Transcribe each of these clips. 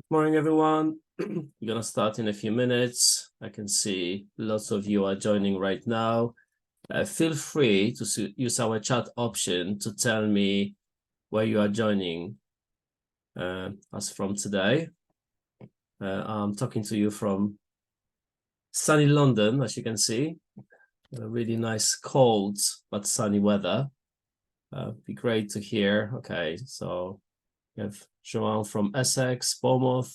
Morning, everyone. We're going to start in a few minutes. I can see lots of you are joining right now. Feel free to use our chat option to tell me where you are joining us from today. I'm talking to you from sunny London, as you can see. Really nice, cold, but sunny weather. Be great to hear. Okay, so we have Joanne from Essex, Bournemouth.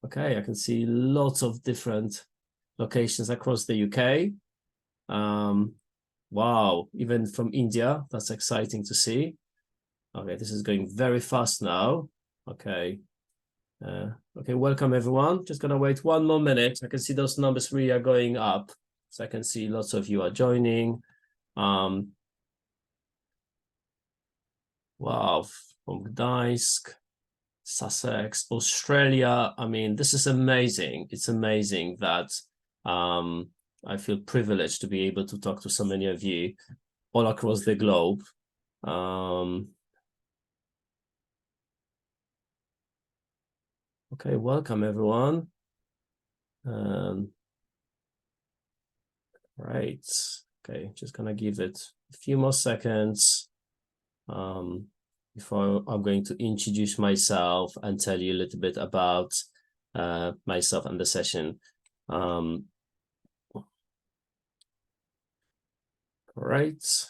Okay, I can see lots of different locations across the UK. Wow, even from India, that's exciting to see. Okay, this is going very fast now. Okay. Okay, welcome everyone. Just gonna wait one more minute. I can see those numbers really are going up. So I can see lots of you are joining. Wow, from Gdańsk, Sussex, Australia. I mean, this is amazing. It's amazing that I feel privileged to be able to talk to so many of you all across the globe. Okay, welcome everyone. Right. Okay, just gonna give it a few more seconds before I'm going to introduce myself and tell you a little bit about myself and the session. Right.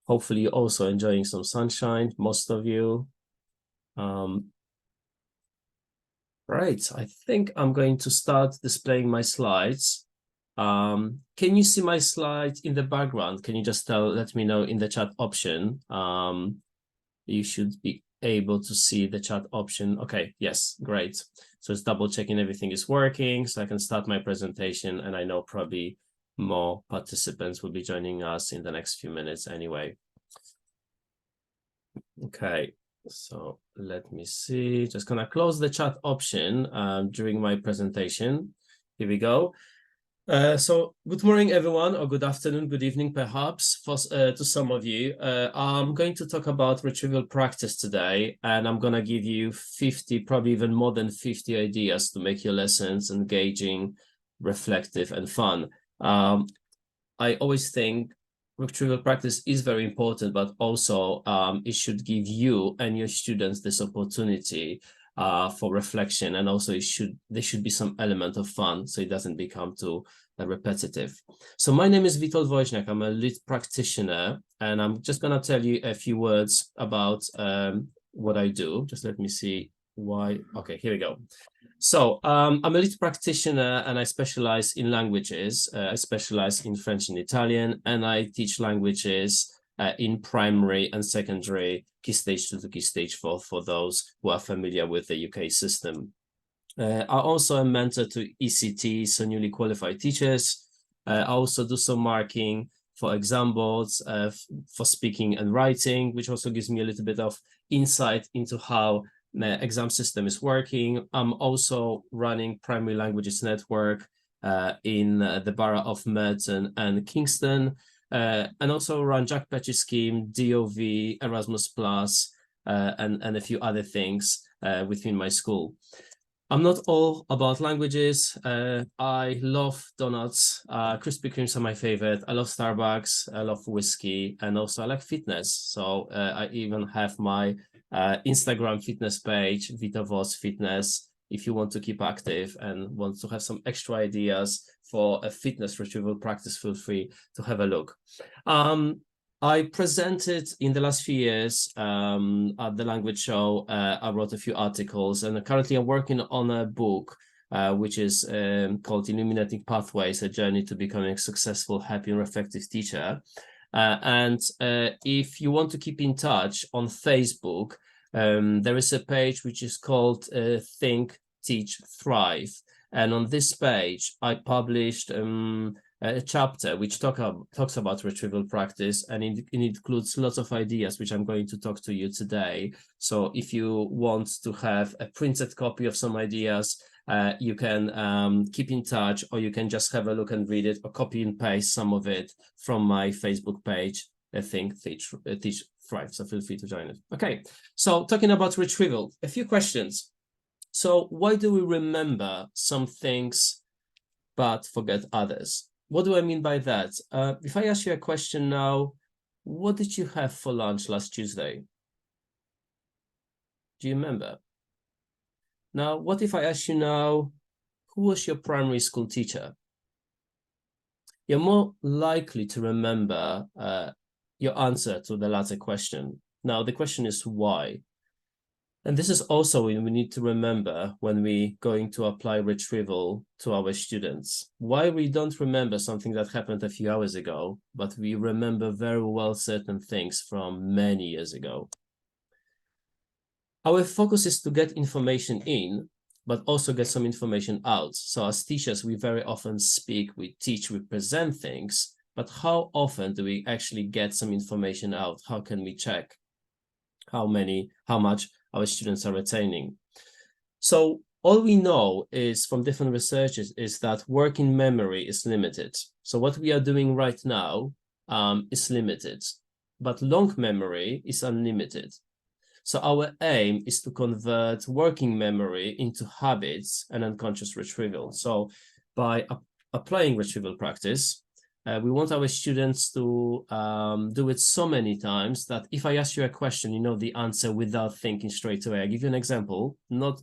Hopefully you're also enjoying some sunshine, most of you. Right, I think I'm going to start displaying my slides. Can you see my slides in the background? Can you just let me know in the chat option? You should be able to see the chat option. Okay, yes, great. So it's double checking everything is working so I can start my presentation, and I know probably more participants will be joining us in the next few minutes anyway. Okay, so let me see. Just gonna close the chat option during my presentation. Here we go. So good morning, everyone, or good afternoon, good evening, perhaps, to some of you. I'm going to talk about retrieval practice today, and I'm going to give you 50, probably even more than 50 ideas to make your lessons engaging, reflective, and fun. I always think retrieval practice is very important, but also it should give you and your students this opportunity for reflection, and also there should be some element of fun, so it doesn't become too repetitive. So my name is Witold Woźniak. I'm a lead practitioner, and I'm just going to tell you a few words about what I do. Just let me see why. Okay, here we go. So I'm a lead practitioner and I specialize in languages. I specialize in French and Italian, and I teach languages in primary and secondary, Key Stage 2 to Key Stage 4 for those who are familiar with the UK system. I also am mentor to ECT, so newly qualified teachers. I also do some marking for exam boards, for speaking and writing, which also gives me a little bit of insight into how the exam system is working. I'm also running Primary Languages Network in the borough of Merton and Kingston, and also run Jack Petty Scheme, DOV, Erasmus Plus, and a few other things within my school. I'm not all about languages. I love donuts. Krispy Kremes are my favorite. I love Starbucks. I love whiskey, and also I like fitness. So I even have my Instagram fitness page, Vitavos Fitness. If you want to keep active and want to have some extra ideas for a fitness retrieval practice, feel free to have a look. I presented in the last few years at the Language Show. I wrote a few articles, and currently I'm working on a book which is called Illuminating Pathways, A Journey to Becoming a Successful, Happy, and Effective Teacher. And if you want to keep in touch on Facebook, there is a page which is called Think, Teach, Thrive. And on this page, I published a chapter which talks about retrieval practice, and it includes lots of ideas which I'm going to talk to you today. So if you want to have a printed copy of some ideas, you can keep in touch, or you can just have a look and read it, or copy and paste some of it from my Facebook page, Think, Teach, thrive. So feel free to join it. Okay, so talking about retrieval, a few questions. So why do we remember some things but forget others? What do I mean by that? If I ask you a question now, what did you have for lunch last Tuesday? Do you remember? Now, what if I ask you now, who was your primary school teacher? You're more likely to remember your answer to the latter question. Now, the question is why? And this is also when we need to remember when we're going to apply retrieval to our students. Why we don't remember something that happened a few hours ago, but we remember very well certain things from many years ago. Our focus is to get information in, but also get some information out. So as teachers, we very often speak, we teach, we present things, but how often do we actually get some information out? How can we check how much our students are retaining? So all we know is from different researchers is that working memory is limited. So what we are doing right now is limited, but long memory is unlimited. So our aim is to convert working memory into habits and unconscious retrieval. So by applying retrieval practice, we want our students to do it so many times that if I ask you a question, you know the answer without thinking straight away. I'll give you an example.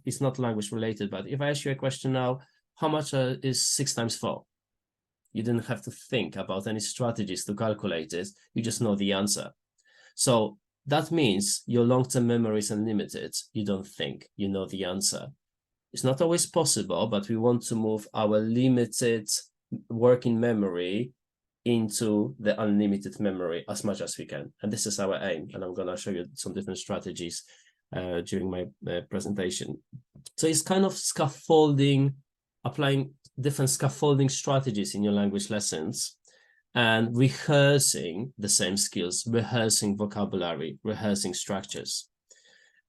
It's not language related, but if I ask you a question now, how much is 6 times 4? You didn't have to think about any strategies to calculate it. You just know the answer. So that means your long-term memory is unlimited. You don't think, you know the answer. It's not always possible, but we want to move our limited working memory into the unlimited memory as much as we can. And this is our aim. And I'm going to show you some different strategies during my presentation. So it's kind of scaffolding, applying different scaffolding strategies in your language lessons and rehearsing the same skills, rehearsing vocabulary, rehearsing structures.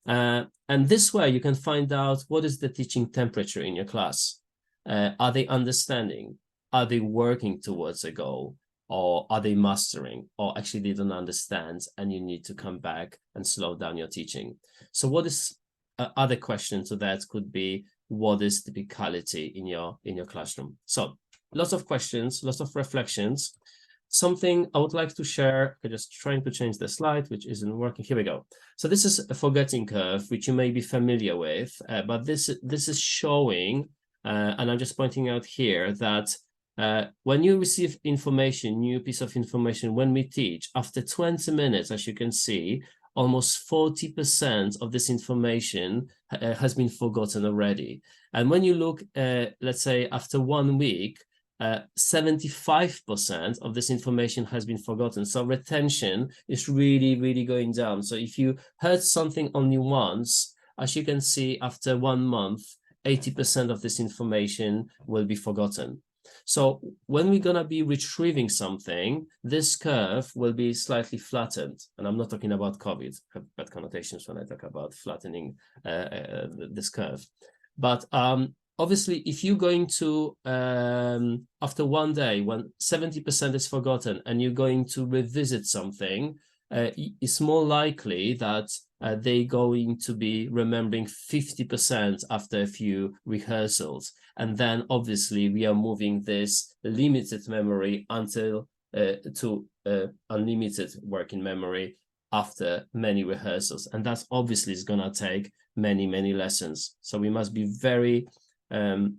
And this way you can find out what is the teaching temperature in your class. Are they understanding? Are they working towards a goal? Or are they mastering? Or actually they don't understand and you need to come back and slow down your teaching. So what is other question to that could be, what is typicality in your classroom? So lots of questions, lots of reflections. Something I would like to share, I'm just trying to change the slide, which isn't working. Here we go. So this is a forgetting curve, which you may be familiar with, but this is showing, and I'm just pointing out here that when you receive information, new piece of information, when we teach, after 20 minutes, as you can see, almost 40% of this information has been forgotten already. And when you look, let's say after 1 week, 75% of this information has been forgotten. So retention is really, really going down. So if you heard something only once, as you can see, after 1 month, 80% of this information will be forgotten. So when we're going to be retrieving something, this curve will be slightly flattened. And I'm not talking about COVID, I have bad connotations when I talk about flattening this curve. But obviously, if you're going to, after 1 day, when 70% is forgotten and you're going to revisit something, it's more likely that they're going to be remembering 50% after a few rehearsals. And then obviously we are moving this limited memory until to unlimited working memory after many rehearsals. And that obviously is going to take many, many lessons. So we must be very, we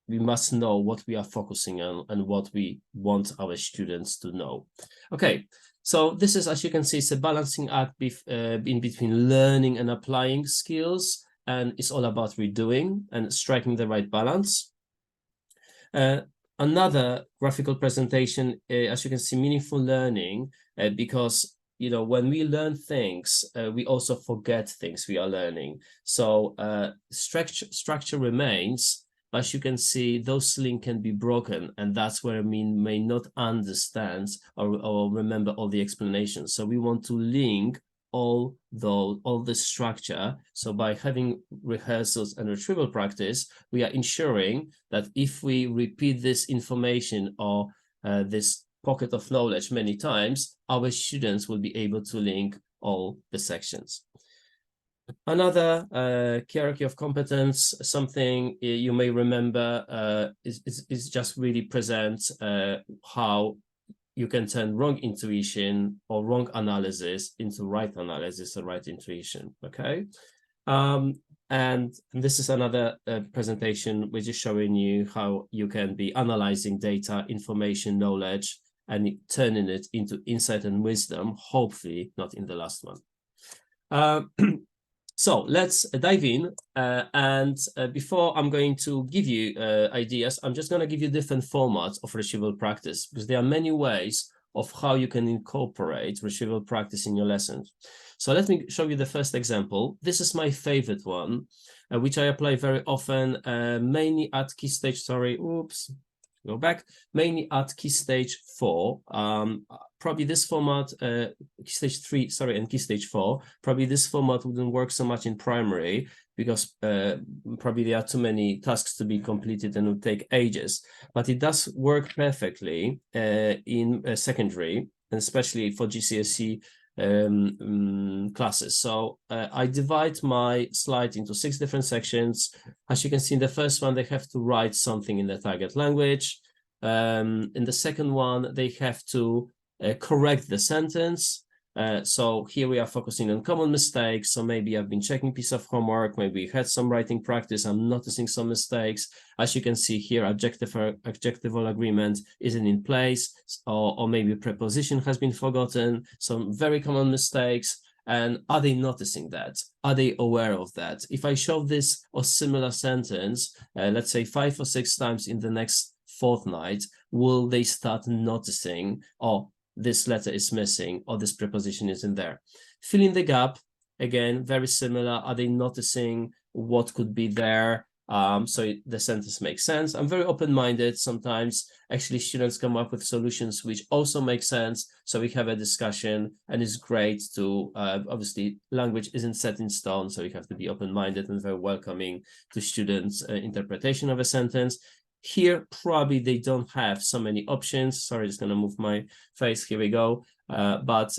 must know what we are focusing on and what we want our students to know. Okay, so this is, as you can see, it's a balancing act in between learning and applying skills, and it's all about redoing and striking the right balance. Another graphical presentation, as you can see, meaningful learning, because when we learn things, we also forget things we are learning. So structure remains, but as you can see, those links can be broken, and that's where we may not understand or remember all the explanations. So we want to link all the structure. So by having rehearsals and retrieval practice, we are ensuring that if we repeat this information or this pocket of knowledge many times, our students will be able to link all the sections. Another hierarchy of competence, something you may remember, is just really present how you can turn wrong intuition or wrong analysis into right analysis or right intuition, okay? And this is another presentation which is showing you how you can be analyzing data, information, knowledge, and turning it into insight and wisdom, hopefully not in the last one. So let's dive in. Before I'm going to give you ideas, I'm just going to give you different formats of retrieval practice, because there are many ways of how you can incorporate retrieval practice in your lessons. So let me show you the first example. This is my favorite one, which I apply very often, mainly at key stage, go back, mainly at key stage 4. Probably this format, key stage 3, sorry, and key stage 4, probably this format wouldn't work so much in primary because probably there are too many tasks to be completed and would take ages. But it does work perfectly in secondary, and especially for GCSE classes. So I divide my slide into 6 different sections. As you can see in the first one, they have to write something in the target language. In the second one, they have to correct the sentence. So here we are focusing on common mistakes. So maybe I've been checking piece of homework, maybe had some writing practice, I'm noticing some mistakes. As you can see here, adjectival agreement isn't in place, or maybe preposition has been forgotten, some very common mistakes. And are they noticing that? Are they aware of that? If I show this or similar sentence, let's say 5 or 6 times in the next fortnight, will they start noticing, oh, this letter is missing, or this preposition isn't there? Fill in the gap, again, very similar. Are they noticing what could be there? So the sentence makes sense. I'm very open-minded. Sometimes actually students come up with solutions which also make sense. So we have a discussion, and it's great to, obviously language isn't set in stone. So you have to be open-minded and very welcoming to students' interpretation of a sentence. Here, probably they don't have so many options. Sorry, just gonna move my face. Here we go. But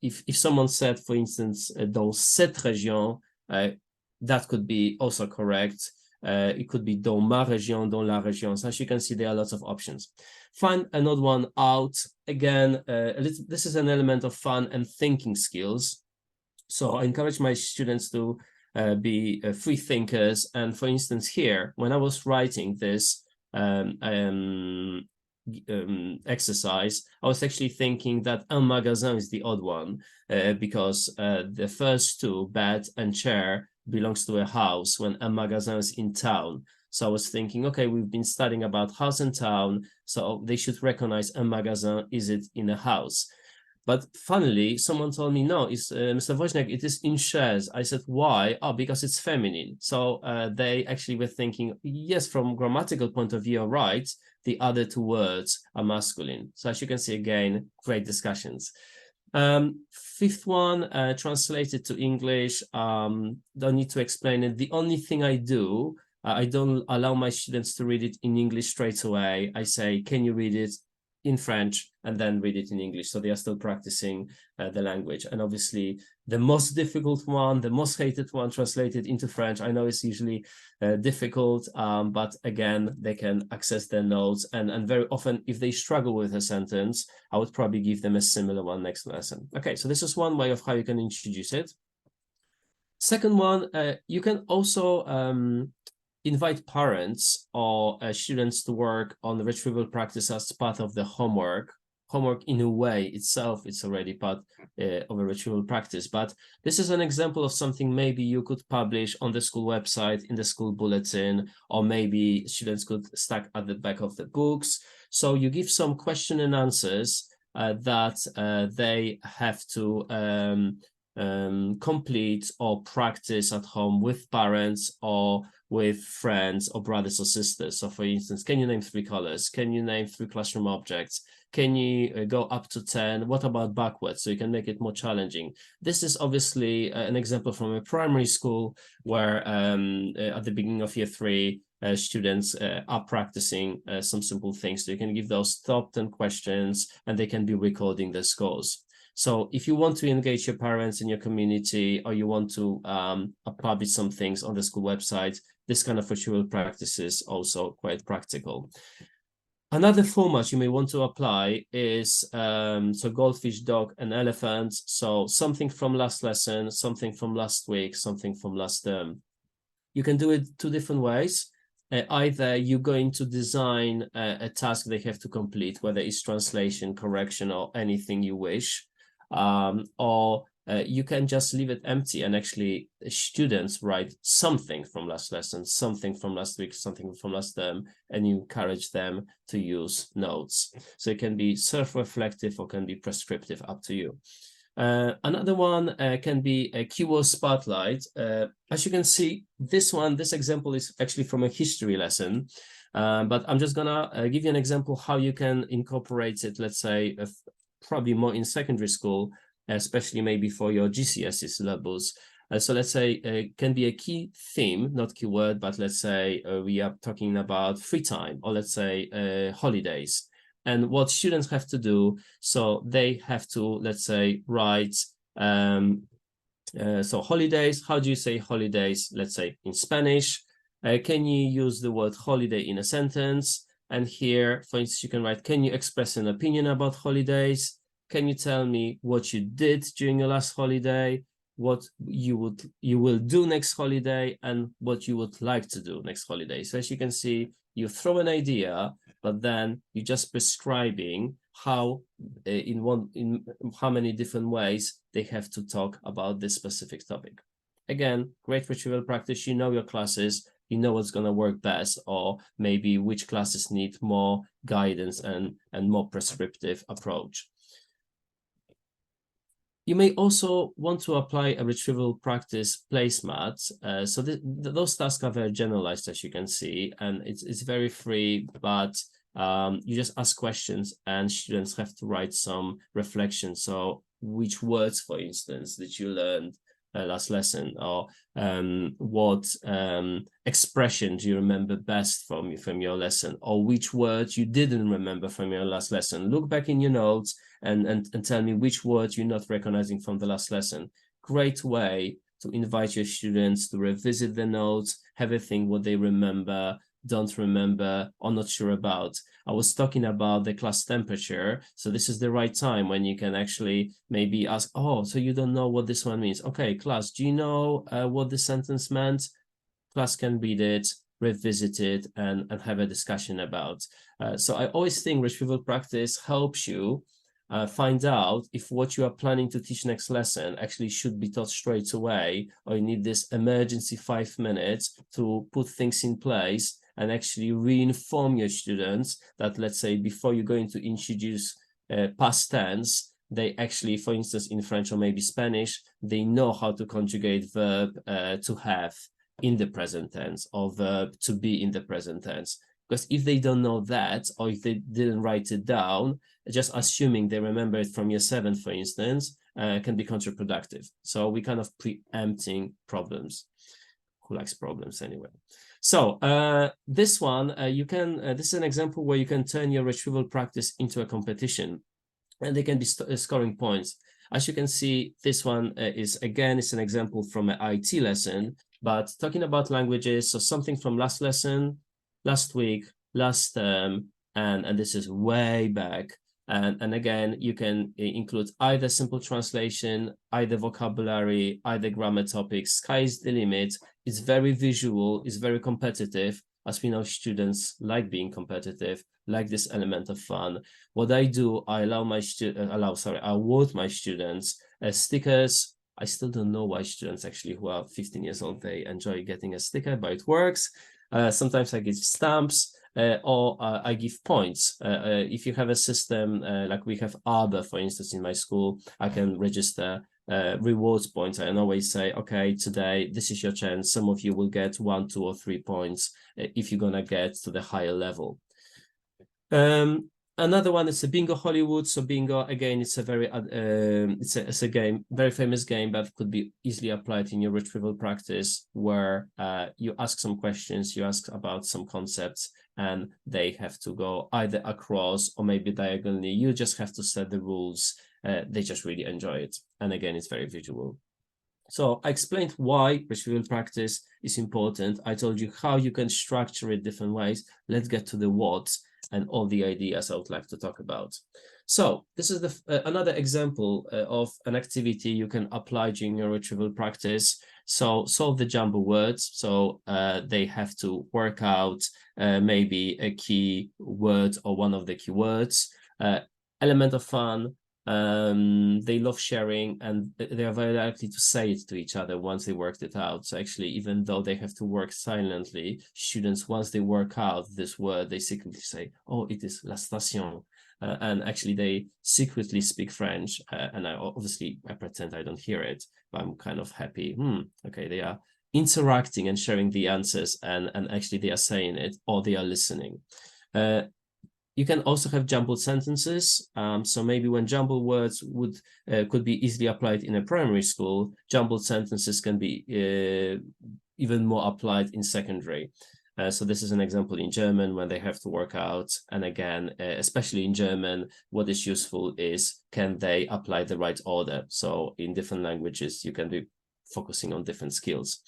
if someone said, for instance, dans cette région, that could be also correct. It could be dans ma région, dans la région. So as you can see, there are lots of options. Find an odd one out. Again, this is an element of fun and thinking skills. So I encourage my students to be free thinkers. And for instance, here, when I was writing this exercise, I was actually thinking that un magasin is the odd one, because the first 2, bed and chair, belongs to a house when un magasin is in town. So I was thinking, okay, we've been studying about house and town, so they should recognize un magasin, is it in a house? But funnily, someone told me, no, it's Mr. Wojciech, it is in shares. I said, why? Oh, because it's feminine. So they actually were thinking, yes, from grammatical point of view, right, the other 2 words are masculine. So as you can see, again, great discussions. 5th one, translated to English. Don't need to explain it. The only thing I do, I don't allow my students to read it in English straight away. I say, can you read it in French and then read it in English? So they are still practicing the language. And obviously the most difficult one, the most hated one, translated into French. I know it's usually difficult, but again, they can access their notes. And very often, if they struggle with a sentence, I would probably give them a similar one next lesson. Okay, so this is one way of how you can introduce it. Second one, you can also invite parents or students to work on the retrieval practice as part of the homework. Homework, in a way itself, it's already part of a retrieval practice. But this is an example of something maybe you could publish on the school website, in the school bulletin, or maybe students could stack at the back of the books. So you give some question and answers that they have to complete or practice at home with parents or with friends or brothers or sisters. So for instance, can you name 3 colors? Can you name 3 classroom objects? Can you go up to 10? What about backwards? So you can make it more challenging. This is obviously an example from a primary school where at the beginning of year 3, students are practicing some simple things. So you can give those top 10 questions and they can be recording their scores. So if you want to engage your parents in your community, or you want to publish some things on the school website, this kind of retrieval practice is also quite practical. Another format you may want to apply is so goldfish, dog, and elephant. So something from last lesson, something from last week, something from last term. You can do it 2 different ways. Either you're going to design a task they have to complete, whether it's translation, correction, or anything you wish, or you can just leave it empty and actually students write something from last lesson, something from last week, something from last term, and you encourage them to use notes. So it can be self-reflective or can be prescriptive, up to you. Another one can be a keyword spotlight. As you can see, this example is actually from a history lesson, but I'm just gonna give you an example how you can incorporate it, let's say, probably more in secondary school, especially maybe for your GCSE syllabus. So let's say can be a key theme, not keyword, but let's say we are talking about free time, or let's say holidays. And what students have to do, so they have to, let's say, write, so holidays, how do you say holidays, let's say in Spanish? Can you use the word holiday in a sentence? And here, for instance, you can write, can you express an opinion about holidays? Can you tell me what you did during your last holiday? What you will do next holiday, and what you would like to do next holiday. So as you can see, you throw an idea, but then you're just prescribing how in how many different ways they have to talk about this specific topic. Again, great retrieval practice. You know your classes, you know what's going to work best, or maybe which classes need more guidance and more prescriptive approach. You may also want to apply a retrieval practice placemat. So those tasks are very generalized, as you can see, and it's very free, but you just ask questions and students have to write some reflection. So which words, for instance, did you learn last lesson, or what expression do you remember best from your lesson, or which words you didn't remember from your last lesson? Look back in your notes and tell me which words you're not recognizing from the last lesson. Great way to invite your students to revisit the notes, have a think what they remember, don't remember, or not sure about. I was talking about the class temperature. So this is the right time when you can actually maybe ask, oh, so you don't know what this one means. Okay, class, do you know what this sentence meant? Class can read it, revisit it, and have a discussion about. So I always think retrieval practice helps you find out if what you are planning to teach next lesson actually should be taught straight away, or you need this emergency 5 minutes to put things in place and actually re-inform your students that, let's say, before you're going to introduce past tense, they actually, for instance, in French or maybe Spanish, they know how to conjugate verb to have in the present tense, or verb to be in the present tense. Because if they don't know that, or if they didn't write it down, just assuming they remember it from year 7, for instance, can be counterproductive. So we kind of preempting problems. Who likes problems anyway? So this one, this is an example where you can turn your retrieval practice into a competition, and they can be scoring points. As you can see, this one it's an example from an IT lesson, but talking about languages, so something from last lesson, last week, last term, and this is way back. And again, you can include either simple translation, either vocabulary, either grammar topics. Sky's the limit. It's very visual, it's very competitive. As we know, students like being competitive, like this element of fun. What I do, I award my students stickers. I still don't know why students actually who are 15 years old, they enjoy getting a sticker, but it works. Sometimes I give stamps, or I give points. If you have a system like we have Arbor, for instance, in my school, I can register rewards points. I always say, okay, today, this is your chance. Some of you will get 1, 2, or 3 points if you're gonna get to the higher level. Another one is a Bingo Hollywood. So Bingo, again, it's a very it's a game, very famous game that could be easily applied in your retrieval practice, where you ask some questions, you ask about some concepts, and they have to go either across or maybe diagonally. You just have to set the rules. They just really enjoy it. And again, it's very visual. So I explained why retrieval practice is important. I told you how you can structure it different ways. Let's get to the what and all the ideas I would like to talk about. So this is another example of an activity you can apply during your retrieval practice. So solve the jumble words. So they have to work out maybe a key word or one of the key words. Element of fun. They love sharing, and they are very likely to say it to each other once they worked it out. So actually, even though they have to work silently, students, once they work out this word, they secretly say, oh, it is la station. And actually, they secretly speak French. And obviously, I pretend I don't hear it, but I'm kind of happy. Okay, they are interacting and sharing the answers, and actually they are saying it, or they are listening. You can also have jumbled sentences. So maybe when jumbled words could be easily applied in a primary school, jumbled sentences can be even more applied in secondary. So this is an example in German when they have to work out. And again, especially in German, what is useful is, can they apply the right order? So in different languages, you can be focusing on different skills.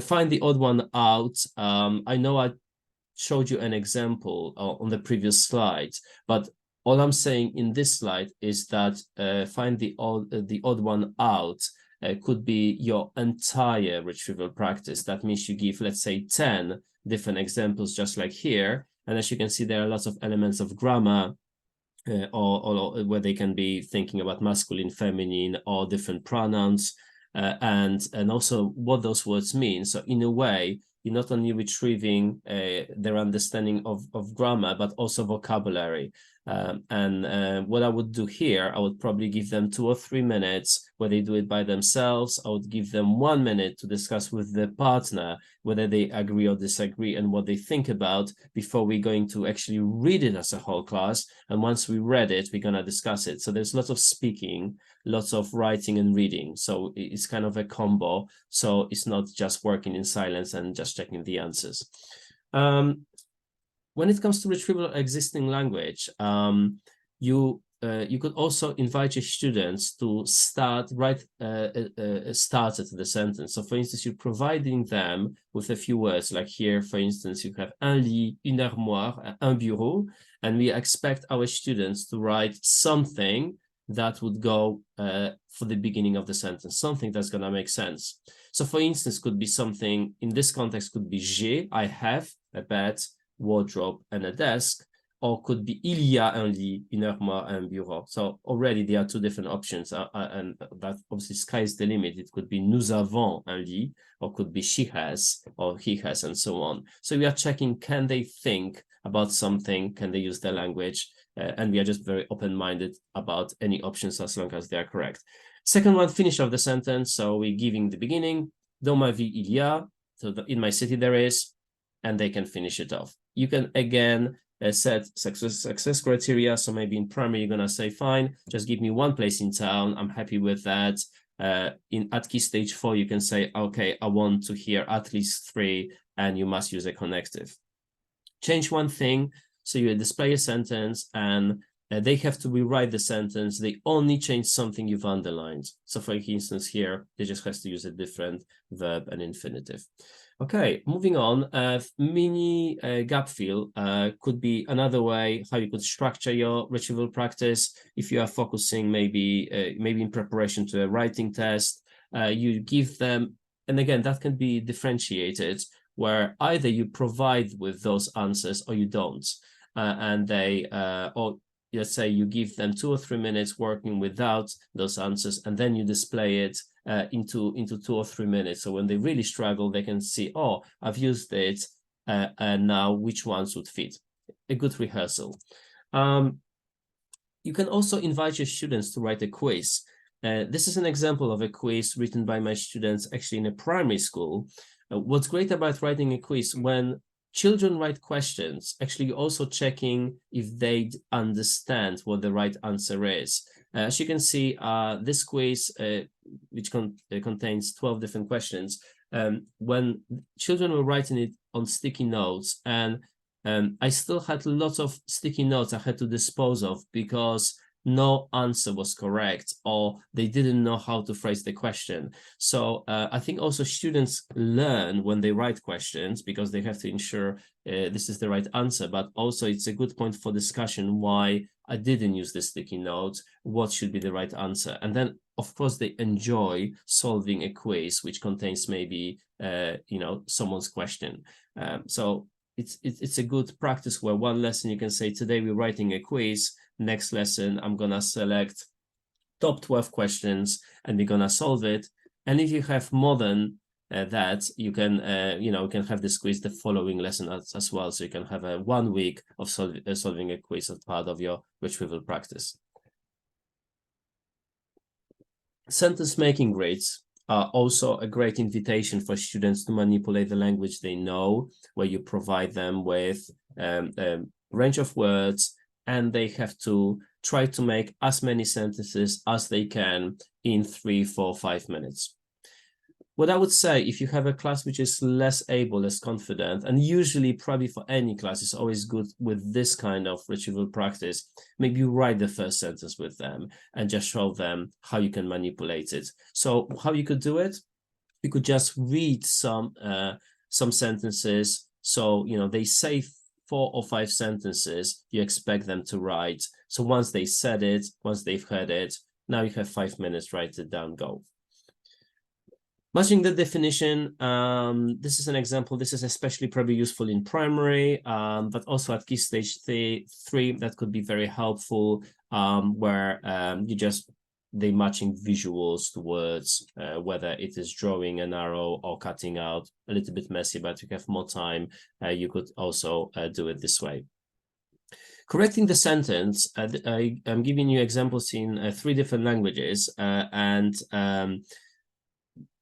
Find the odd one out. I know I showed you an example on the previous slide, but all I'm saying in this slide is that find the odd one out could be your entire retrieval practice. That means you give, let's say, 10 different examples, just like here. And as you can see, there are lots of elements of grammar, or where they can be thinking about masculine, feminine, or different pronouns, and also what those words mean. So in a way, you're not only retrieving their understanding of grammar, but also vocabulary. What I would do here, I would probably give them 2 or 3 minutes where they do it by themselves. I would give them 1 minute to discuss with their partner whether they agree or disagree and what they think about before we're going to actually read it as a whole class. And once we read it, we're going to discuss it. So there's lots of speaking, lots of writing and reading. So it's kind of a combo. So it's not just working in silence and just checking the answers. When it comes to retrieval of existing language, you could also invite your students to start started the sentence. So for instance, you're providing them with a few words, like here, for instance, you have un lit, une armoire, un bureau, and we expect our students to write something that would go for the beginning of the sentence, something that's going to make sense. So for instance, could be something in this context, could be j'ai, I have a bed, wardrobe, and a desk, or could be il y a un lit, une armoire, un bureau. So already there are 2 different options, and that obviously sky's the limit. It could be nous avons un lit, or could be she has, or he has, and so on. So we are checking, can they think about something? Can they use their language? And we are just very open-minded about any options as long as they are correct. Second one, finish of the sentence. So we're giving the beginning, dans ma vie il y a, so in my city there is, and they can finish it off. You can again set success criteria. So maybe in primary, you're gonna say, fine, just give me 1 place in town. I'm happy with that. At key stage 4, you can say, okay, I want to hear at least 3, and you must use a connective. Change 1 thing. So you display a sentence, and they have to rewrite the sentence. They only change something you've underlined. So for instance, here, they just have to use a different verb and infinitive. Okay, moving on, mini gap fill could be another way how you could structure your retrieval practice. If you are focusing maybe in preparation to a writing test, you give them, and again, that can be differentiated, where either you provide with those answers or you don't. And they, or let's say you give them 2 or 3 minutes working without those answers, and then you display it into 2 or 3 minutes. So when they really struggle, they can see, oh, I've used it, and now which ones would fit. A good rehearsal. You can also invite your students to write a quiz. This is an example of a quiz written by my students actually in a primary school. What's great about writing a quiz, when children write questions, actually also checking if they understand what the right answer is. As you can see, this quiz, which contains 12 different questions, when children were writing it on sticky notes, and I still had lots of sticky notes I had to dispose of because no answer was correct, or they didn't know how to phrase the question. So I think also students learn when they write questions because they have to ensure this is the right answer, but also it's a good point for discussion why I didn't use the sticky notes, what should be the right answer. And then, of course, they enjoy solving a quiz which contains maybe, someone's question. So it's a good practice where one lesson you can say, today we're writing a quiz, next lesson I'm gonna select top 12 questions and we're gonna solve it. And if you have more than that, you can have this quiz the following lesson as well, so you can have a 1 week of solving a quiz as part of your retrieval practice. Sentence making grids are also a great invitation for students to manipulate the language they know, where you provide them with a range of words, and they have to try to make as many sentences as they can in 3, 4, 5 minutes. What I would say, if you have a class which is less able, less confident, and usually probably for any class, it's always good with this kind of retrieval practice, maybe you write the first sentence with them and just show them how you can manipulate it. So how you could do it? You could just read some sentences. So, they say 4 or 5 sentences you expect them to write. So once they said it, once they've heard it, now you have 5 minutes, write it down, go. Matching the definition, this is an example. This is especially probably useful in primary, but also at key stage 3, that could be very helpful, where they matching visuals to words, whether it is drawing an arrow or cutting out, a little bit messy, but you have more time, you could also do it this way. Correcting the sentence, I'm giving you examples in 3 different languages, and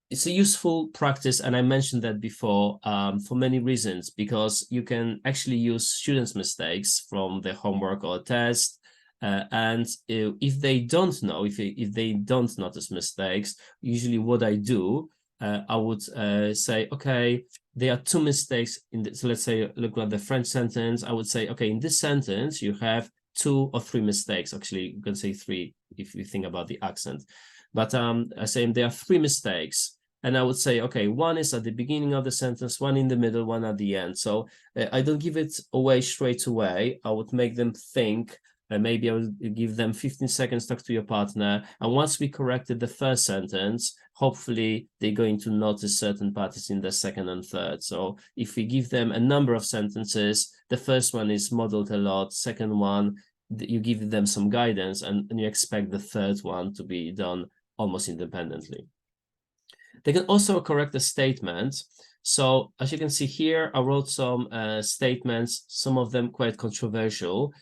it's a useful practice, and I mentioned that before, for many reasons, because you can actually use students' mistakes from the homework or test, and if they don't know, if they don't notice mistakes, usually what I do, I would say, okay, there are 2 mistakes in this. So let's say, look at the French sentence. I would say, okay, in this sentence, you have 2 or 3 mistakes. Actually, you can say 3 if you think about the accent. But I say there are 3 mistakes. And I would say, okay, 1 is at the beginning of the sentence, 1 in the middle, 1 at the end. So I don't give it away straight away. I would make them think. Maybe I would give them 15 seconds, talk to your partner. And once we corrected the first sentence, hopefully they're going to notice certain parts in the second and third. So if we give them a number of sentences, the first one is modeled a lot. Second one, you give them some guidance, and you expect the third one to be done almost independently. They can also correct the statements. So as you can see here, I wrote some statements, some of them quite controversial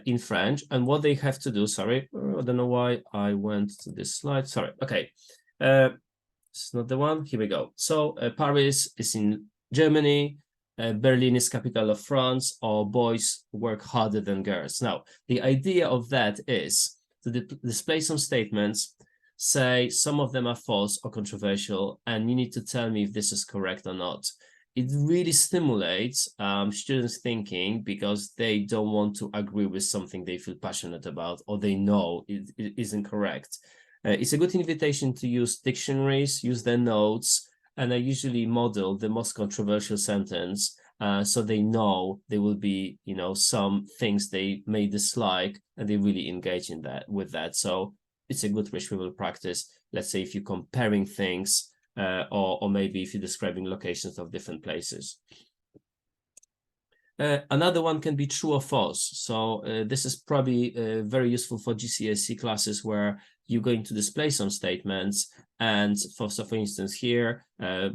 in French. And what they have to do, sorry, I don't know why I went to this slide. Sorry, okay. It's not the one. Here we go. So Paris is in Germany. Berlin is capital of France, or boys work harder than girls. Now, the idea of that is to display some statements, say some of them are false or controversial, and you need to tell me if this is correct or not. It really stimulates students' thinking, because they don't want to agree with something they feel passionate about or they know it isn't correct. It's a good invitation to use dictionaries, use their notes, and I usually model the most controversial sentence, so they know there will be, some things they may dislike, and they really engage with that. So it's a good retrieval practice. Let's say if you're comparing things, or maybe if you're describing locations of different places. Another one can be true or false. So this is probably very useful for GCSE classes, where you're going to display some statements. And for instance, here,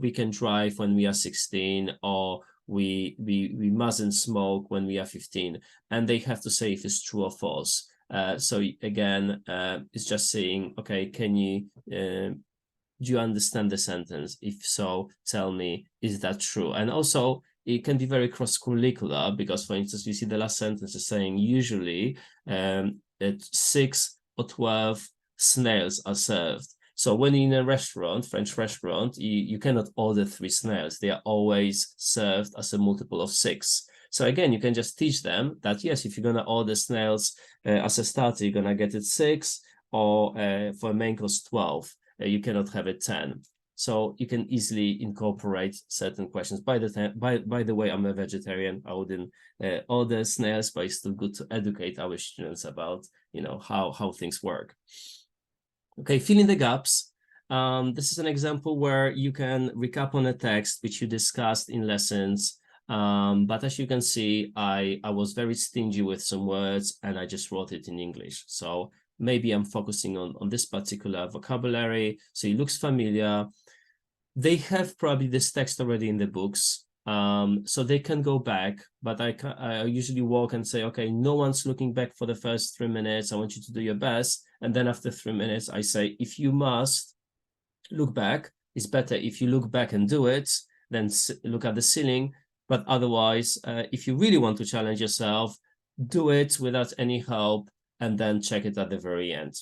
we can drive when we are 16, or we mustn't smoke when we are 15. And they have to say if it's true or false. So again, it's just saying, okay, can you, do you understand the sentence? If so, tell me, is that true? And also, it can be very cross-curricular because, for instance, you see the last sentence is saying usually 6 or 12 snails are served. So when you're in a restaurant, French restaurant, you cannot order 3 snails. They are always served as a multiple of 6. So again, you can just teach them that, yes, if you're going to order snails as a starter, you're going to get it 6, or for a main course 12. You cannot have it 10. So you can easily incorporate certain questions. By the way, I'm a vegetarian. I wouldn't order snails, but it's still good to educate our students about, how things work. Okay, fill in the gaps. This is an example where you can recap on a text which you discussed in lessons. But as you can see, I was very stingy with some words and I just wrote it in English. So maybe I'm focusing on this particular vocabulary. So it looks familiar. They have probably this text already in the books. So they can go back, but I usually walk and say, okay, no one's looking back for the first 3 minutes. I want you to do your best. And then after 3 minutes, I say, if you must look back, it's better if you look back and do it, then look at the ceiling. But otherwise, if you really want to challenge yourself, do it without any help and then check it at the very end.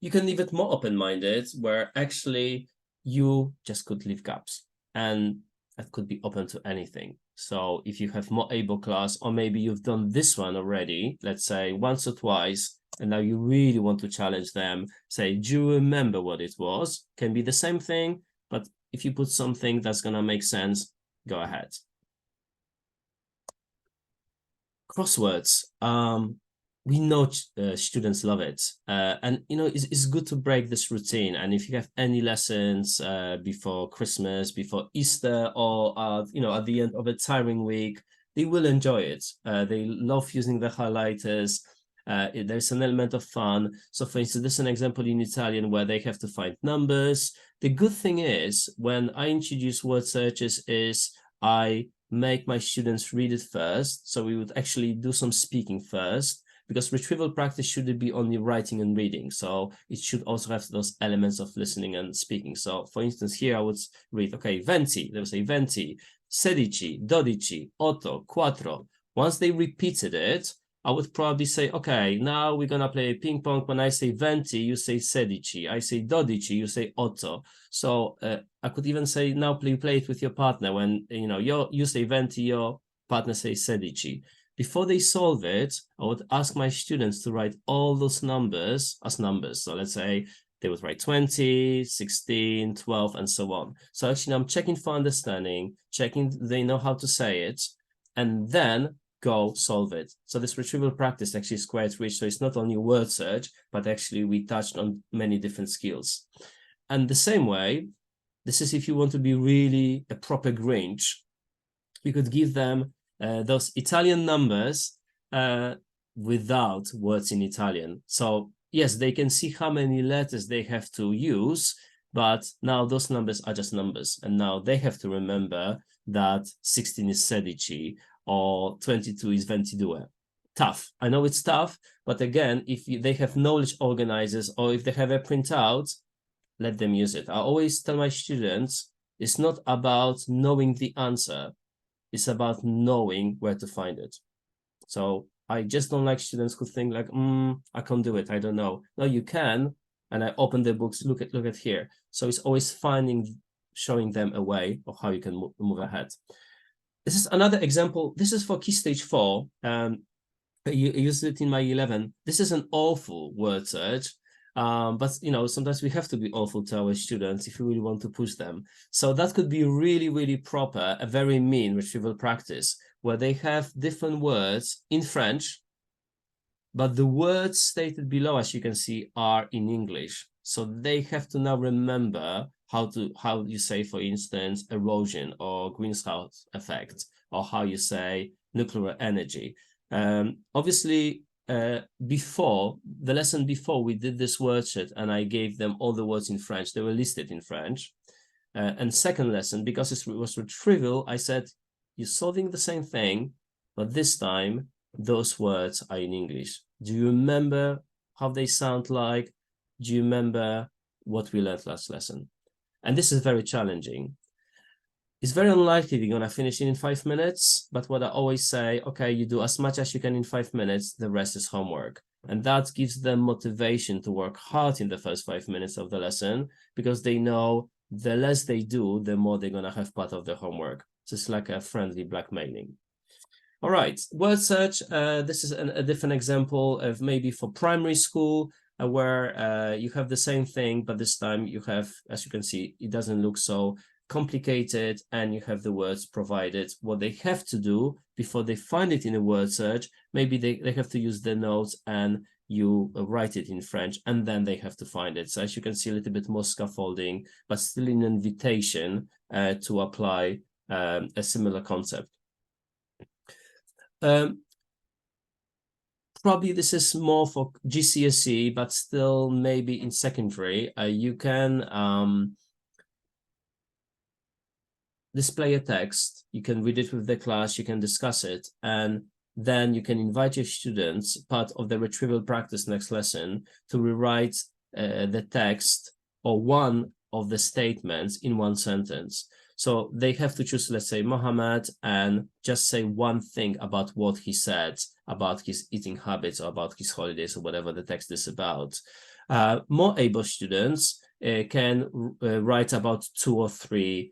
You can leave it more open-minded, where actually you just could leave gaps, and that could be open to anything. So if you have more able class, or maybe you've done this one already, let's say once or twice, and now you really want to challenge them, say, do you remember what it was? Can be the same thing, but if you put something that's going to make sense, go ahead. Crosswords. We know students love it. And, it's good to break this routine. And if you have any lessons before Christmas, before Easter, or, at the end of a tiring week, they will enjoy it. They love using the highlighters. There's an element of fun. So for instance, this is an example in Italian where they have to find numbers. The good thing is when I introduce word searches is I make my students read it first. So we would actually do some speaking first, because retrieval practice shouldn't be only writing and reading. So it should also have those elements of listening and speaking. So for instance, here I would read, okay, 20, they would say 20, 16, 12, 8, 4. Once they repeated it, I would probably say, okay, now we're going to play ping pong. When I say 20, you say 16. I say 12, you say 8. So I could even say, now play it with your partner. When, you say 20, your partner says 16. Before they solve it, I would ask my students to write all those numbers as numbers. So let's say they would write 20, 16, 12, and so on. So actually, I'm checking for understanding, checking they know how to say it, and then go solve it. So this retrieval practice actually is quite rich. So it's not only word search, but actually we touched on many different skills. And the same way, this is if you want to be really a proper Grinch, you could give them those Italian numbers without words in Italian. So yes, they can see how many letters they have to use, but now those numbers are just numbers. And now they have to remember that 16 is 16 or 22 is 22. Tough. I know it's tough, but again, if they have knowledge organizers or if they have a printout, let them use it. I always tell my students, it's not about knowing the answer. It's about knowing where to find it. So I just don't like students who think like, I can't do it. I don't know. No, you can. And I open the books, look at here. So it's always showing them a way of how you can move ahead. This is another example. This is for Key Stage 4. I used it in my 11. This is an awful word search. But sometimes we have to be awful to our students if we really want to push them. So that could be really, really proper, a very mean retrieval practice where they have different words in French, but the words stated below, as you can see, are in English. So they have to now remember how you say, for instance, erosion or greenhouse effect, or how you say nuclear energy. Obviously, before the lesson before we did this word sheet and I gave them all the words in French. They were listed in French. And second lesson, because it was retrieval, I said, you're solving the same thing, but this time those words are in English? Do you remember how they sound like? Do you remember what we learned last lesson? And this is very challenging. It's very unlikely we're going to finish it in 5 minutes, but what I always say, okay, you do as much as you can in 5 minutes, the rest is homework. And that gives them motivation to work hard in the first 5 minutes of the lesson, because they know the less they do, the more they're going to have part of the homework. So it's like a friendly blackmailing. All right, word search. This is a different example of maybe for primary school, where you have the same thing, but this time you have, as you can see, it doesn't look so complicated, and you have the words provided. What they have to do before they find it in a word search, maybe they have to use the notes and you write it in French, and then they have to find it. So as you can see, a little bit more scaffolding, but still an invitation to apply a similar concept. Probably this is more for GCSE, but still maybe in secondary. You can display a text, you can read it with the class, you can discuss it, and then you can invite your students, part of the retrieval practice next lesson, to rewrite the text or one of the statements in one sentence. So they have to choose, let's say, Mohammed, and just say one thing about what he said, about his eating habits, or about his holidays, or whatever the text is about. More able students can write about 2 or 3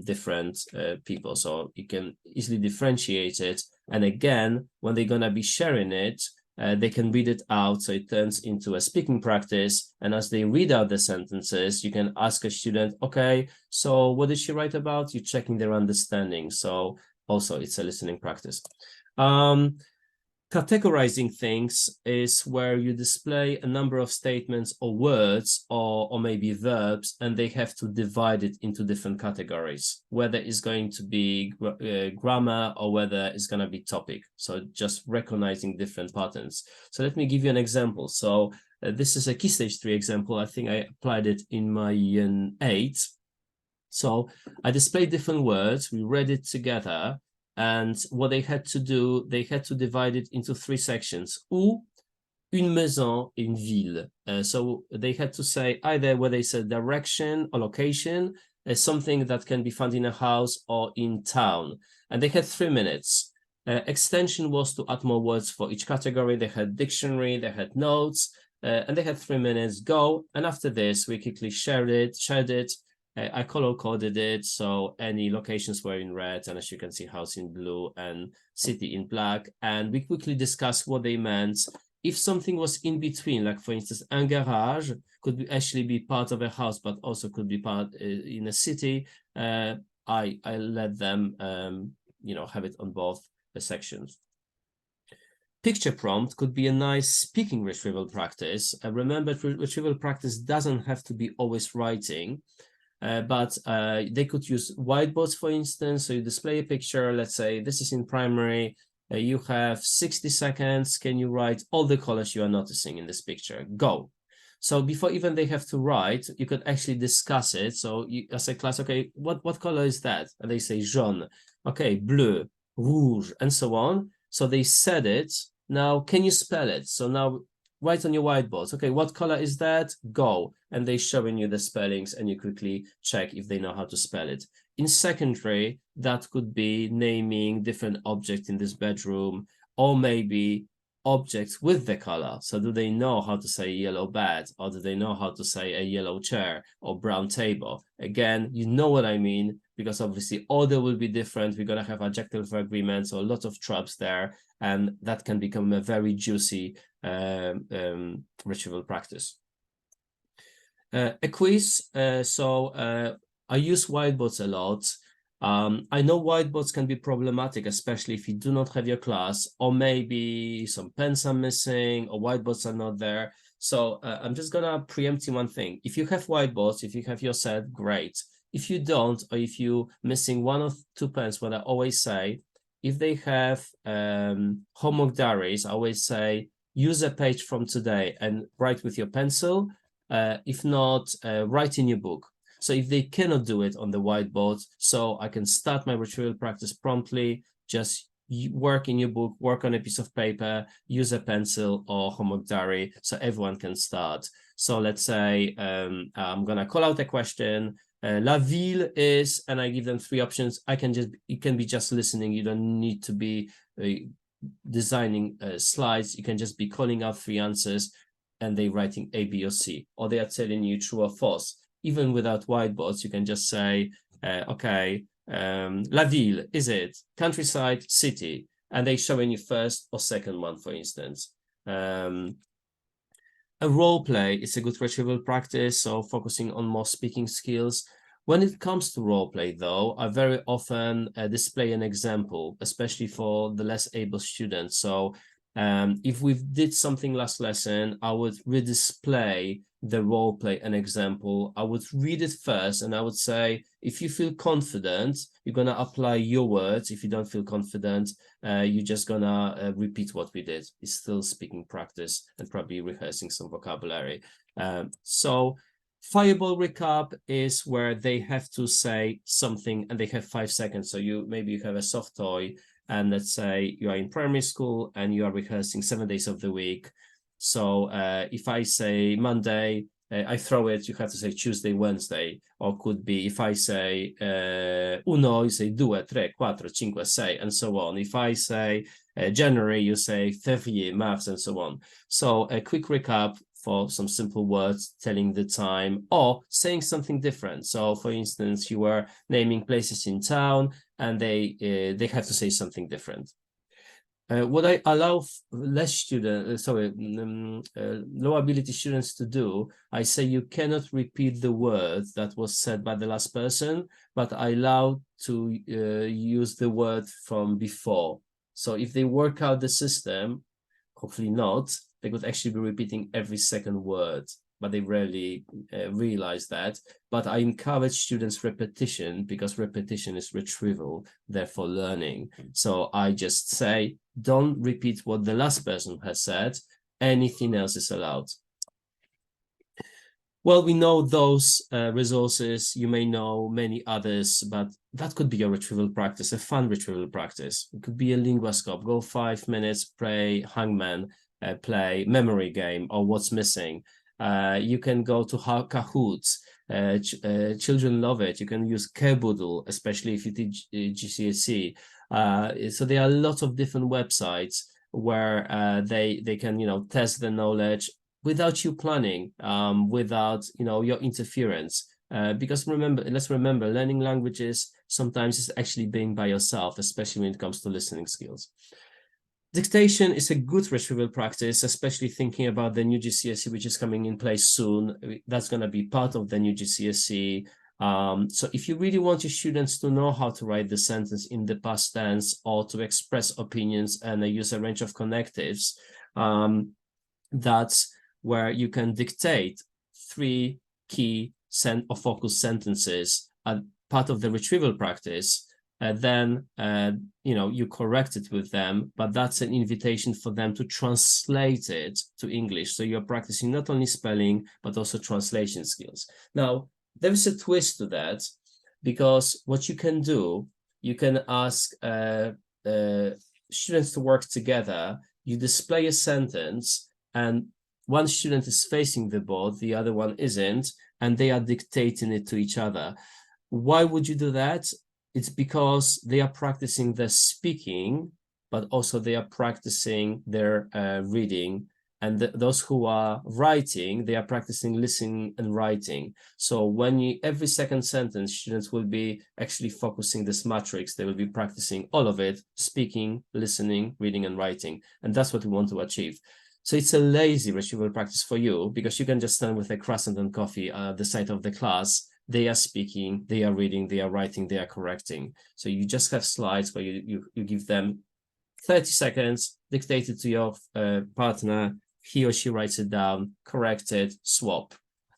different people, so you can easily differentiate it. And again, when they're gonna be sharing it, they can read it out, so it turns into a speaking practice. And as they read out the sentences, you can ask a student, okay, so what did she write about? You're checking their understanding. So also it's a listening practice. Categorizing things is where you display a number of statements or words or maybe verbs, and they have to divide it into different categories, whether it's going to be grammar or whether it's going to be topic. So just recognizing different patterns. So let me give you an example. So this is a Key Stage 3 example. I think I applied it in my Year 8. So I displayed different words. We read it together. And what they had to do, they had to divide it into 3 sections. Où, une maison, une ville. So they had to say either whether it's a direction or location, something that can be found in a house or in town. And they had 3 minutes. Extension was to add more words for each category. They had dictionary, they had notes, and they had 3 minutes, go. And after this, we quickly shared it. I color-coded it, so any locations were in red, and as you can see, house in blue and city in black. And we quickly discussed what they meant. If something was in between, like for instance, un garage could actually be part of a house, but also could be part in a city. I let them, have it on both the sections. Picture prompt could be a nice speaking retrieval practice. Remember, retrieval practice doesn't have to be always writing. But they could use whiteboards, for instance. So you display a picture, let's say this is in primary, you have 60 seconds, can you write all the colors you are noticing in this picture? Go. So before even they have to write, you could actually discuss it. So you, as a class, okay, what color is that? And they say jaune, okay, bleu, rouge, and so on. So they said it. Now, can you spell it? So now write on your whiteboards, okay, what color is that? Go. And they're showing you the spellings, and you quickly check if they know how to spell it. In secondary, that could be naming different objects in this bedroom, or maybe objects with the color. So do they know how to say yellow bed, or do they know how to say a yellow chair or brown table? Again, you know what I mean, because obviously order will be different. We're going to have adjective agreements or a lot of tropes there, and that can become a very juicy retrieval practice. A quiz. I use whiteboards a lot. I know whiteboards can be problematic, especially if you do not have your class, or maybe some pens are missing, or whiteboards are not there. So I'm just gonna preempt you one thing. If you have whiteboards, if you have your set, great. If you don't, or if you're missing 1 or 2 pens, what I always say, if they have homework diaries, I always say, use a page from today and write with your pencil. If not, write in your book. So if they cannot do it on the whiteboard, so I can start my retrieval practice promptly, just work in your book, work on a piece of paper, use a pencil or homework diary so everyone can start. So let's say I'm gonna call out a question. La ville is, and I give them 3 options. You can be just listening. You don't need to be designing slides. You can just be calling out 3 answers and they writing A, B, or C, or they are telling you true or false. Even without whiteboards, you can just say, okay, la ville, is it countryside, city? And they showing you first or second one, for instance. A role play is a good retrieval practice, so focusing on more speaking skills. When it comes to role play, though, I very often display an example, especially for the less able students. So if we did something last lesson, I would redisplay the role play an example. I would read it first and I would say, if you feel confident, you're going to apply your words. If you don't feel confident, you're just going to repeat what we did. It's still speaking practice and probably rehearsing some vocabulary. So fireball recap is where they have to say something and they have 5 seconds. So maybe you have a soft toy and let's say you are in primary school and you are rehearsing 7 days of the week. So if I say Monday, I throw it, you have to say Tuesday, Wednesday, or could be if I say uno, you say due, tre, quattro, cinque, sei, and so on. If I say January, you say février, mars, and so on. So a quick recap for some simple words, telling the time or saying something different. So for instance, you were naming places in town and they have to say something different. What I allow less students, low ability students to do, I say you cannot repeat the word that was said by the last person, but I allow to use the word from before. So if they work out the system, hopefully not, they could actually be repeating every second word, but they rarely realize that. But I encourage students repetition because repetition is retrieval, therefore learning. So I just say, don't repeat what the last person has said. Anything else is allowed. Well, we know those resources. You may know many others, but that could be a retrieval practice, a fun retrieval practice. It could be a linguascope. Go 5 minutes, play hangman, play memory game, or what's missing. You can go to Kahoots. Children love it. You can use Kerboodle, especially if you teach GCSE. So there are lots of different websites where they can test the knowledge without you planning, without your interference. Because let's remember, learning languages sometimes is actually being by yourself, especially when it comes to listening skills. Dictation is a good retrieval practice, especially thinking about the new GCSE, which is coming in place soon. That's going to be part of the new GCSE. So if you really want your students to know how to write the sentence in the past tense or to express opinions and use a range of connectives, that's where you can dictate 3 key or focus sentences as part of the retrieval practice. Then you correct it with them, but that's an invitation for them to translate it to English. So you're practicing not only spelling, but also translation skills. Now, there is a twist to that, because what you can do, you can ask students to work together. You display a sentence and one student is facing the board, the other one isn't, and they are dictating it to each other. Why would you do that? It's because they are practicing their speaking, but also they are practicing their reading. And those who are writing, they are practicing listening and writing. So when every second sentence, students will be actually focusing this matrix. They will be practicing all of it, speaking, listening, reading, and writing. And that's what we want to achieve. So it's a lazy retrieval practice for you, because you can just stand with a croissant and coffee at the side of the class. They are speaking, they are reading, they are writing, they are correcting. So you just have slides where you give them 30 seconds, dictated to your partner. He or she writes it down, correct it, swap.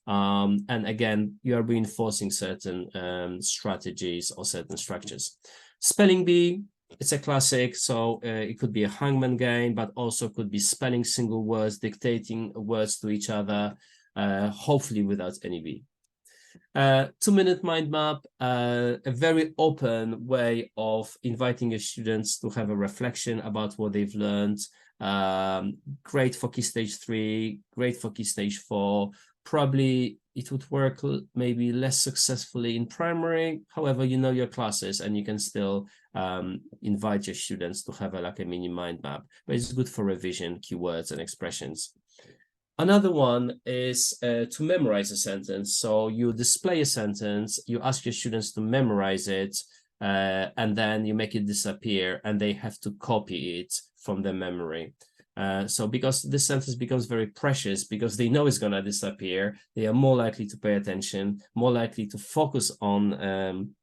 And again, you are reinforcing certain strategies or certain structures. Spelling bee, it's a classic. So it could be a hangman game, but also could be spelling single words, dictating words to each other, hopefully without any bee. 2-minute mind map, a very open way of inviting your students to have a reflection about what they've learned. Great for Key Stage 3, great for Key Stage 4. Probably it would work maybe less successfully in primary. However, you know your classes and you can still invite your students to have like a mini mind map, but it's good for revision, keywords and expressions. Another one is to memorize a sentence. So you display a sentence, you ask your students to memorize it, and then you make it disappear and they have to copy it from their memory. So because this sentence becomes very precious, because they know it's going to disappear, they are more likely to pay attention, more likely to focus on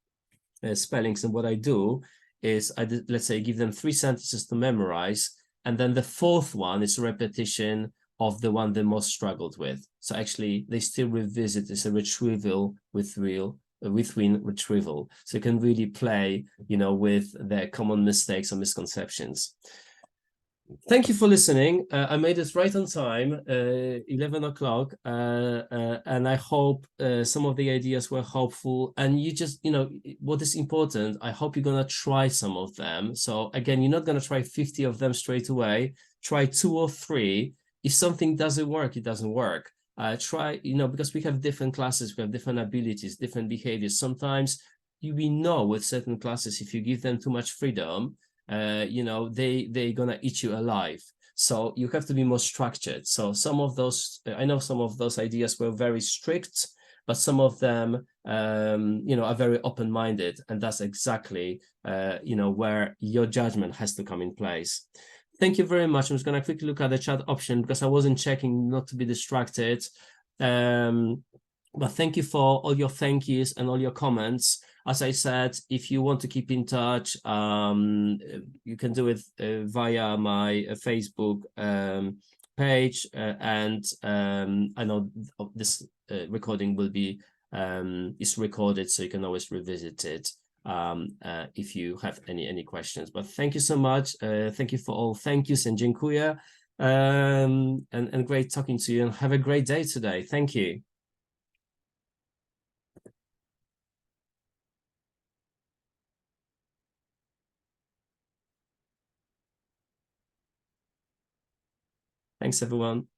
spellings. And what I do is, let's say, give them 3 sentences to memorize, and then the 4th one is a repetition of the one they most struggled with. So actually, they still revisit. It's a retrieval within retrieval. So you can really play, with their common mistakes or misconceptions. Thank you for listening. I made it right on time, 11 o'clock, and I hope some of the ideas were helpful. And you just, what is important, I hope you're going to try some of them. So again, you're not going to try 50 of them straight away. Try 2 or 3. If something doesn't work, it doesn't work. Try, because we have different classes, we have different abilities, different behaviors. Sometimes we know with certain classes, if you give them too much freedom, they're gonna eat you alive. So you have to be more structured. So some of those, I know some of those ideas were very strict, but some of them, are very open-minded, and that's exactly, where your judgment has to come in place. Thank you very much. I'm just gonna quickly look at the chat option because I wasn't checking not to be distracted. But thank you for all your thank yous and all your comments. As I said, if you want to keep in touch, you can do it via my Facebook page. And I know this recording will be is recorded, so you can always revisit it if you have any questions. But thank you so much. Thank you for all thank yous and dziękuję. And great talking to you, and have a great day today. Thank you. Thanks, everyone.